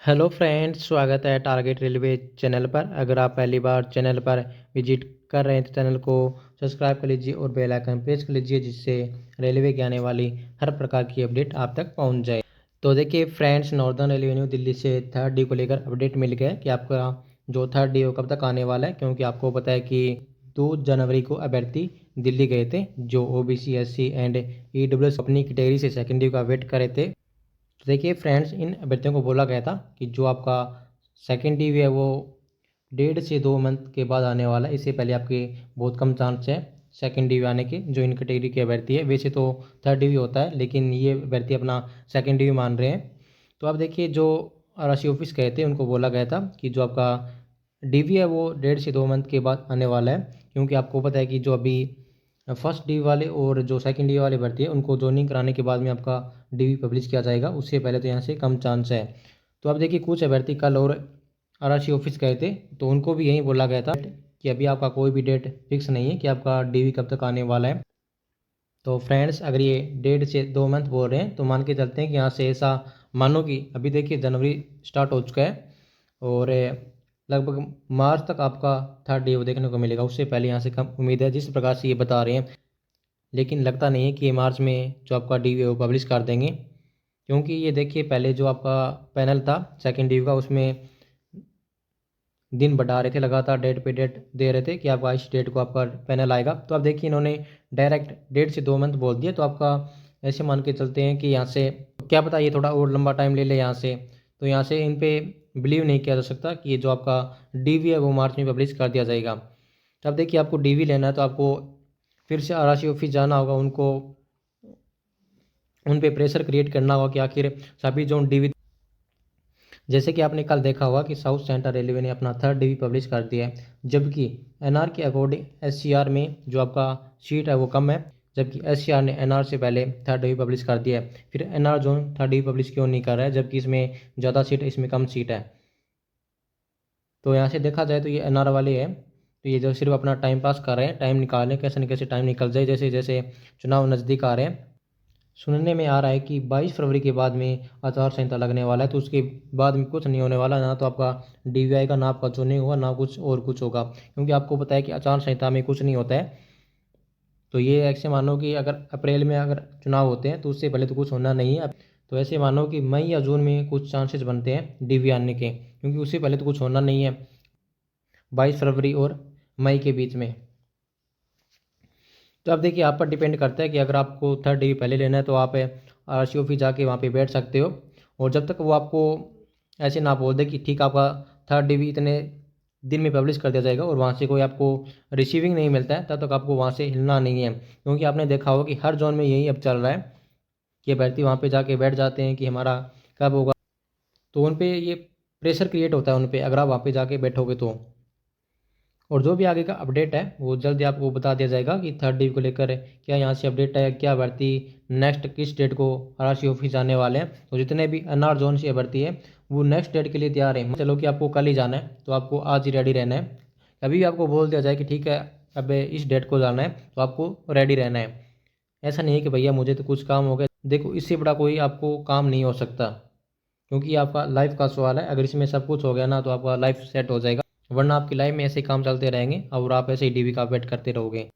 Hello friends, स्वागत है target railway channel पर। अगर आप पहली बार चैनल पर विजिट कर रहे हैं तो चैनल को सब्सक्राइब कर लीजिए और बेल आइकन प्रेस कर लीजिए, जिससे रेलवे की आने वाली हर प्रकार की अपडेट आप तक पहुंच जाए। तो देखिए फ्रेंड्स, नॉर्दर्न रेलवे ने दिल्ली से थर्ड डी को लेकर अपडेट मिल गया है कि आपका जो थर्ड डी वो कब तक आने वाला है, क्योंकि आपको पता है कि 2 जनवरी को अभ्यर्थी दिल्ली गए थे जो OBC SC एंड EWS अपनी कैटेगरी से सेकेंड डी का वेट कर रहे थे। तो देखिए फ्रेंड्स, इन अभ्यर्थियों को बोला गया था कि जो आपका सेकेंड डी है वो 1.5 से 2 मंथ के बाद आने वाला है। इससे पहले आपके बहुत कम चांस है सेकेंड डी आने के, जो इन कैटेगरी के अभ्यर्थी है। वैसे तो थर्ड डी होता है, लेकिन ये अभ्यर्थी अपना सेकेंड डी मान रहे हैं। तो आप देखिए, जो RRC ऑफिस गए थे उनको बोला गया था कि जो आपका DV है वो 1.5 से 2 मंथ के बाद आने वाला है, क्योंकि आपको पता है कि जो अभी फर्स्ट डी वाले और जो सेकंड डी वाले भर्ती है उनको ज्वाइनिंग कराने के बाद में आपका DV पब्लिश किया जाएगा। उससे पहले तो यहाँ से कम चांस है। तो अब देखिए, कुछ अभ्यर्थी कल और RRC ऑफिस गए थे तो उनको भी यही बोला गया था कि अभी आपका कोई भी डेट फिक्स नहीं है कि आपका DV कब तक आने वाला है। तो फ्रेंड्स, अगर ये 1.5 से 2 मंथ बोल रहे हैं तो मान के चलते हैं कि यहाँ से ऐसा मानो कि अभी देखिए जनवरी स्टार्ट हो चुका है और लगभग मार्च तक आपका थर्ड डे देखने को मिलेगा। उससे पहले यहाँ से कम उम्मीद है, जिस प्रकार से ये बता रहे हैं। लेकिन लगता नहीं है कि ये मार्च में जो आपका DV वो पब्लिश कर देंगे, क्योंकि ये देखिए पहले जो आपका पैनल था सेकेंड DV का, उसमें दिन बढ़ा रहे थे, लगातार डेट पे डेट दे रहे थे कि आपका इस डेट को आपका पैनल आएगा। तो अब देखिए इन्होंने डायरेक्ट 1.5 से 2 मंथ बोल दिया। तो आपका ऐसे मान के चलते हैं कि यहाँ से क्या पता ये थोड़ा और लंबा टाइम ले ले यहाँ से। तो यहाँ से इन पे बिलीव नहीं किया जा सकता कि ये जो आपका DV है वो मार्च में पब्लिश कर दिया जाएगा। तो अब देखिए, आपको DV लेना है तो आपको फिर से RRC ऑफिस जाना होगा, उनको उन पे प्रेशर क्रिएट करना होगा कि आखिर सभी जो DV, जैसे कि आपने कल देखा होगा कि साउथ सेंट्रल रेलवे ने अपना थर्ड DV पब्लिश कर दिया है, जबकि NR के अकॉर्डिंग SCR में जो आपका सीट है वो कम है, जबकि SCR ने NR से पहले थर्ड DV पब्लिश कर दिया है। फिर NR zone third DV publish क्यों नहीं कर रहा है, जबकि इसमें ज़्यादा सीट है, इसमें कम सीट है। तो यहाँ से देखा जाए तो ये NR वाले हैं, तो ये जो सिर्फ अपना टाइम पास कर रहे हैं, टाइम निकाल रहे हैं, कैसे न कैसे टाइम निकल जाए। जैसे जैसे चुनाव नज़दीक आ रहे हैं, सुनने में आ रहा है कि 22 फरवरी के बाद में आचार संहिता लगने वाला है, तो उसके बाद में कुछ नहीं होने वाला। ना तो आपका DV आएगा, ना आपका चुनाव होगा, ना कुछ और कुछ होगा, क्योंकि आपको पता है कि आचार संहिता में कुछ नहीं होता है। तो ये ऐसे मानो कि अगर अप्रैल में अगर चुनाव होते हैं तो उससे पहले तो कुछ होना नहीं है। तो ऐसे मानो कि मई या जून में कुछ चांसेस बनते हैं DV आने के, क्योंकि उससे पहले तो कुछ होना नहीं है 22 फरवरी और मई के बीच में। तो अब देखिए, आप पर डिपेंड करता है कि अगर आपको थर्ड DV पहले लेना है तो आप RRC ऑफिस जाके वहाँ पे बैठ सकते हो। और जब तक वो आपको ऐसे ना बोल दे कि ठीक आपका थर्ड DV इतने दिन में पब्लिश कर दिया जाएगा और वहाँ से कोई आपको रिसीविंग नहीं मिलता है, तब तक आपको वहाँ से हिलना नहीं है। क्योंकि आपने देखा होगा कि हर जोन में यही अब चल रहा है कि अभ्यर्थी वहाँ पे जाके बैठ जाते हैं कि हमारा कब होगा। तो उन पे ये प्रेशर क्रिएट होता है उन पे, अगर आप वहाँ पे जाके बैठोगे तो। और जो भी आगे का अपडेट है वो जल्दी आपको बता दिया जाएगा कि थर्ड DV को लेकर क्या यहाँ से अपडेट है, क्या भर्ती नेक्स्ट किस डेट को RRC ऑफिस जाने वाले हैं। तो जितने भी NR जोन से भर्ती है वो नेक्स्ट डेट के लिए तैयार है। चलो कि आपको कल ही जाना है तो आपको आज ही रेडी रहना है। कभी भी आपको बोल दिया जाए कि ठीक है अब इस डेट को जाना है तो आपको रेडी रहना है। ऐसा नहीं है कि भैया मुझे तो कुछ काम हो गया। देखो, इससे बड़ा कोई आपको काम नहीं हो सकता, क्योंकि आपका लाइफ का सवाल है। अगर इसमें सब कुछ हो गया ना तो आपका लाइफ सेट हो जाएगा, वरना आपकी लाइफ में ऐसे ही काम चलते रहेंगे और आप ऐसे ही DV का वेट करते रहोगे।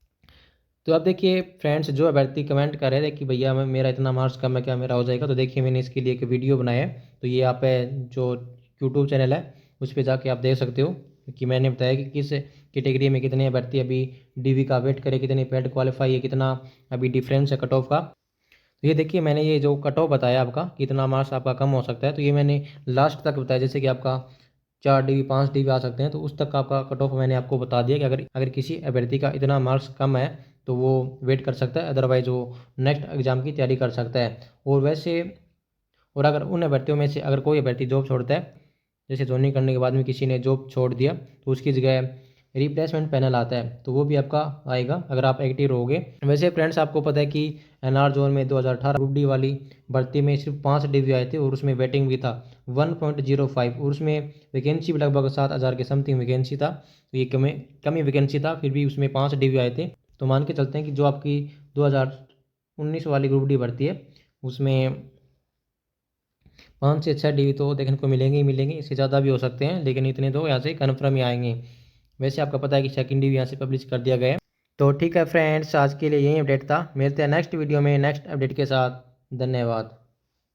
तो अब देखिए फ्रेंड्स, जो अभ्यर्थी कमेंट कर रहे थे कि भैया मैं मेरा इतना मार्क्स कम है, क्या मेरा हो जाएगा, तो देखिए मैंने इसके लिए एक वीडियो बनाया है। तो ये आप जो यूट्यूब चैनल है उस पर जाके आप देख सकते हो कि मैंने बताया कि किस कैटेगरी में कितने अभ्यर्थी अभी DV का वेट करे, कितने पेड क्वालिफाई है, कितना अभी डिफरेंस है कट ऑफ का। तो ये देखिए, मैंने ये जो कट ऑफ बताया आपका कितना मार्क्स आपका कम हो सकता है, तो ये मैंने लास्ट तक बताया। जैसे कि आपका 4 DV 5 DV आ सकते हैं, तो उस तक का आपका कट ऑफ मैंने आपको बता दिया कि अगर अगर किसी अभ्यर्थी का इतना मार्क्स कम है तो वो वेट कर सकता है, अदरवाइज वो नेक्स्ट एग्ज़ाम की तैयारी कर सकता है। और वैसे, और अगर उन अभ्यर्थियों में से अगर कोई अभ्यर्थी जॉब छोड़ता है, जैसे ज्वाइनिंग करने के बाद में किसी ने जॉब छोड़ दिया, तो उसकी जगह रिप्लेसमेंट पैनल आता है, तो वो भी आपका आएगा अगर आप एक्टिव रहोगे। वैसे फ्रेंड्स, आपको पता है कि NR जोन में 2018 ग्रुप डी वाली भर्ती में सिर्फ 5 DV आए थे और उसमें वेटिंग भी था 1.05, और उसमें वैकेंसी भी लगभग 7,000 के समथिंग वैकेंसी था। तो ये कमी वैकेंसी था, फिर भी उसमें 5 DV आए थे। तो मान के चलते हैं कि जो आपकी 2019 वाली ग्रुप डी भर्ती है उसमें 5 से 6 डीवी तो देखने को मिलेंगे ही मिलेंगे, इससे ज़्यादा भी हो सकते हैं, लेकिन इतने तो यहाँ से कन्फर्म ही आएंगे। वैसे आपको पता है कि सेकंड डीवी यहाँ से पब्लिश कर दिया गया है। तो ठीक है फ्रेंड्स, आज के लिए यही अपडेट था। मिलते हैं नेक्स्ट वीडियो में नेक्स्ट अपडेट के साथ। धन्यवाद।